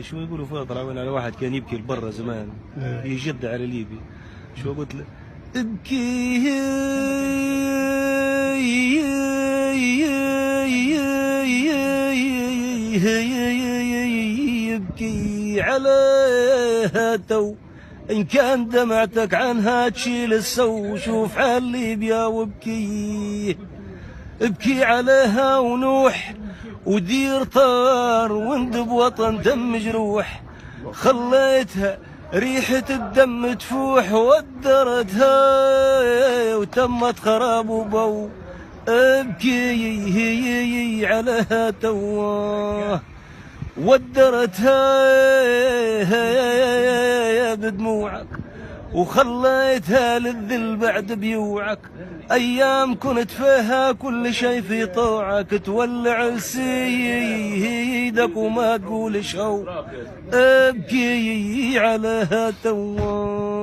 شو يقولوا فيها طلعوا على واحد كان يبكي لبرا زمان يجد على ليبي. شو قلت له؟ ابكي يبكي عليها تو، إن كان دمعتك عنها تشيل السو. شوف حال ليبيا وابكي، ابكي عليها ونوح ودير طار واندب وطن دم مجروح. خليتها ريحة الدم تفوح ودرتها وتمت خراب وبو. ابكي عليها توه ودرتها بدموعك وخليتها للذل بعد بيوعك. ايام كنت فيها كل شي في طوعك، تولع سيدك وما تقول شو. ابكي عليها تو.